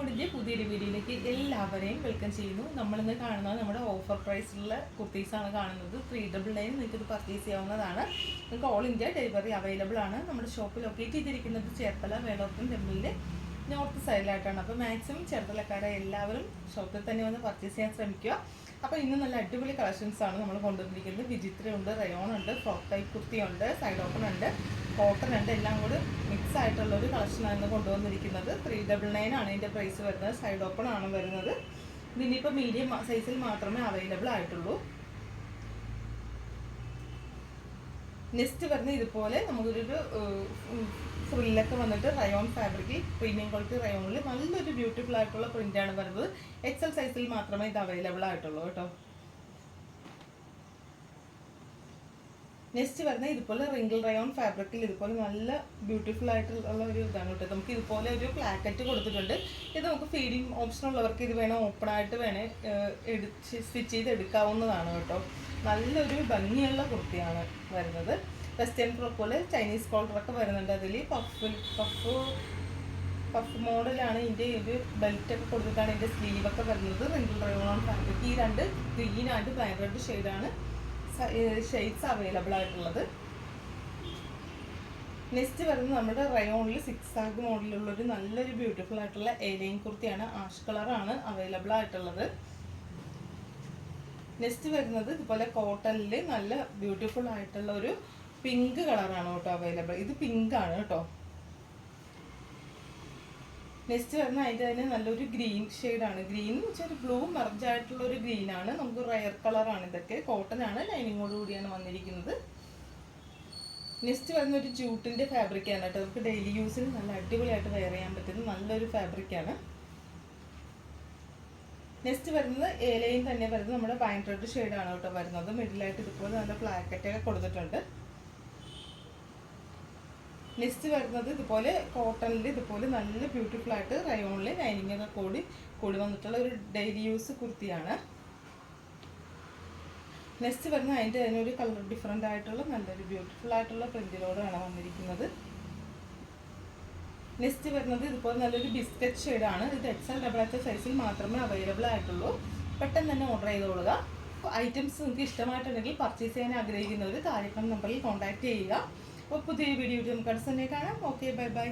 മോഡിൻ്റെ പുതിയൊരു വീഡിയോയിലേക്ക് എല്ലാവരെയും വെൽക്കം ചെയ്യുന്നു. നമ്മളിന്ന് കാണുന്നത് നമ്മുടെ ഓഫർ പ്രൈസിലുള്ള കുർത്തീസാണ് കാണുന്നത്. 399 നിങ്ങൾക്കിത് പർച്ചേസ് ചെയ്യാവുന്നതാണ്. നിങ്ങൾക്ക് ഓൾ ഇന്ത്യ ഡെലിവറി അവൈലബിൾ ആണ്. നമ്മുടെ ഷോപ്പ് ലൊക്കേറ്റ് ചെയ്തിരിക്കുന്നത് ചേർത്തല വേളോർക്കൻ ടെമ്പിളിൻ്റെ നോർത്ത് സൈഡിലായിട്ടാണ്. അപ്പോൾ മാക്സിമം ചേർത്തലക്കാരെ എല്ലാവരും ഷോപ്പിൽ തന്നെ വന്ന് പർച്ചേസ് ചെയ്യാൻ ശ്രമിക്കുക. അപ്പോൾ ഇന്ന് നല്ല അടിപൊളി കളക്ഷൻസാണ് നമ്മൾ കൊണ്ടുവന്നിരിക്കുന്നത്. വിചിത്രയുണ്ട്, റയോൺ ഉണ്ട്, ഫ്രോക്ക് ടൈപ്പ് കുർത്തിയുണ്ട്, സൈഡ് ഓപ്പൺ ഉണ്ട്, കോട്ടൺ ഉണ്ട്, എല്ലാം കൂടി മിക്സ് ആയിട്ടുള്ളൊരു കളക്ഷനാണ് ഇന്ന് കൊണ്ടുവന്നിരിക്കുന്നത്. 399 ആണ് ഇതിൻ്റെ പ്രൈസ് വരുന്നത്. സൈഡ് ഓപ്പൺ ആണ് വരുന്നത്. ഇതിനിപ്പോൾ മീഡിയം സൈസിൽ മാത്രമേ അവൈലബിൾ ആയിട്ടുള്ളൂ. നെക്സ്റ്റ് വരുന്നത് ഇതുപോലെ നമുക്കൊരു ഫ്രില്ലൊക്കെ വന്നിട്ട് റയോൺ ഫാബ്രിക്കിൽ പ്രീമിയം ക്വാളിറ്റി റയോണിൽ നല്ലൊരു ബ്യൂട്ടിഫുൾ ആയിട്ടുള്ള പ്രിൻ്റാണ് വരുന്നത്. എക്സൽ സൈസിൽ മാത്രമേ ഇത് അവൈലബിൾ ആയിട്ടുള്ളൂ കേട്ടോ. നെക്സ്റ്റ് വരുന്നത് ഇതുപോലെ റിങ്കിൾ റയോൺ ഫാബ്രിക്കിൽ ഇതുപോലെ നല്ല ബ്യൂട്ടിഫുൾ ആയിട്ടുള്ള ഒരു ഇതാണ് കേട്ടോ. നമുക്ക് ഇതുപോലെ ഒരു പ്ലാക്കറ്റ് കൊടുത്തിട്ടുണ്ട്. ഇത് നമുക്ക് ഫീഡിങ് ഓപ്ഷൻ ഉള്ളവർക്ക് ഇത് വേണം ഓപ്പൺ ആയിട്ട് വേണേൽ സ്റ്റിച്ച് ചെയ്ത് എടുക്കാവുന്നതാണ് കേട്ടോ. നല്ലൊരു ഭംഗിയുള്ള കുർത്തിയാണ് വരുന്നത്. വെസ്റ്റേൺ ഫ്രോക്ക് പോലെ ചൈനീസ് കോളറൊക്കെ വരുന്നുണ്ട്. അതിൽ പഫ് മോഡലാണ്. ഇതിൻ്റെ ഒരു ബെൽറ്റൊക്കെ കൊടുത്തിട്ടാണ് ഇതിൻ്റെ സ്ലീവൊക്കെ വരുന്നത്. Wrinkle rayon fabric. ഈ രണ്ട് ഗ്രീൻ ആൻഡ് ബ്ലൈൻ റെഡ് ഷെയ്ഡാണ് ഷെയ്ഡ്സ് അവൈലബിൾ ആയിട്ടുള്ളത്. നെക്സ്റ്റ് വരുന്നത് നമ്മുടെ റയോണിൽ 6 ആഗ് മോഡലുള്ളൊരു നല്ലൊരു ബ്യൂട്ടിഫുൾ ആയിട്ടുള്ള എലൈൻ കുർത്തിയാണ്. ആഷ് കളറാണ് അവൈലബിൾ ആയിട്ടുള്ളത്. നെക്സ്റ്റ് വരുന്നത് ഇതുപോലെ കോട്ടണിൽ നല്ല ബ്യൂട്ടിഫുൾ ആയിട്ടുള്ള ഒരു പിങ്ക് കളറാണ് കേട്ടോ അവൈലബിൾ. ഇത് പിങ്ക് ആണ് കേട്ടോ. നെക്സ്റ്റ് വരുന്ന അതിൻ്റെ തന്നെ നല്ലൊരു ഗ്രീൻ ഷെയ്ഡാണ്. ഗ്രീൻ വെച്ചാൽ ബ്ലൂ മെർജ് ആയിട്ടുള്ള ഒരു ഗ്രീനാണ്. നമുക്ക് റയർ കളറാണ്. ഇതൊക്കെ കോട്ടൺ ആണ്, ലൈനിങ്ങോട് കൂടിയാണ് വന്നിരിക്കുന്നത്. നെക്സ്റ്റ് വരുന്ന ഒരു ജൂട്ടിൻ്റെ ഫാബ്രിക്കാണ് കേട്ടോ. നമുക്ക് ഡെയിലി യൂസിന് നല്ല അടിപൊളിയായിട്ട് വെയർ ചെയ്യാൻ പറ്റുന്ന നല്ലൊരു ഫാബ്രിക്കാണ്. നെക്സ്റ്റ് വരുന്നത് ഏലയും തന്നെ വരുന്നത് നമ്മുടെ വൈൻ റെഡ് ഷെയ്ഡാണ് കേട്ടോ വരുന്നത്. മിഡിലായിട്ട് ഇതുപോലെ നല്ല പ്ലാക്കറ്റൊക്കെ കൊടുത്തിട്ടുണ്ട്. നെക്സ്റ്റ് വരുന്നത് ഇതുപോലെ കോട്ടണിൽ ഇതുപോലെ നല്ല ബ്യൂട്ടിഫുൾ ആയിട്ട് റയോണിൽ ലൈനിങ്ങൊക്കെ കൂടി വന്നിട്ടുള്ള ഒരു ഡെയിലി യൂസ് കുർത്തിയാണ്. നെക്സ്റ്റ് വരുന്നത് അതിൻ്റെ തന്നെ ഒരു കളർ ഡിഫറെൻ്റ് ആയിട്ടുള്ള നല്ലൊരു ബ്യൂട്ടിഫുൾ ആയിട്ടുള്ള പ്രിൻറ്റിലോടാണ് വന്നിരിക്കുന്നത്. നെക്സ്റ്റ് വരുന്നത് ഇതുപോലെ നല്ലൊരു ബിസ്ക്കറ്റ് ഷെയ്ഡാണ്. ഇത് XL XXL സൈസിൽ മാത്രമേ അവൈലബിൾ ആയിട്ടുള്ളൂ. പെട്ടെന്ന് തന്നെ ഓർഡർ ചെയ്തോളുക. ഐറ്റംസ് നിങ്ങൾക്ക് ഇഷ്ടമായിട്ടുണ്ടെങ്കിൽ പർച്ചേസ് ചെയ്യാൻ ആഗ്രഹിക്കുന്നവർ താഴെ നമ്പറിൽ കോൺടാക്ട് ചെയ്യുക. അപ്പോൾ പുതിയ വീഡിയോ നമുക്ക് അടുത്ത് തന്നെ കാണാം. Okay, bye bye.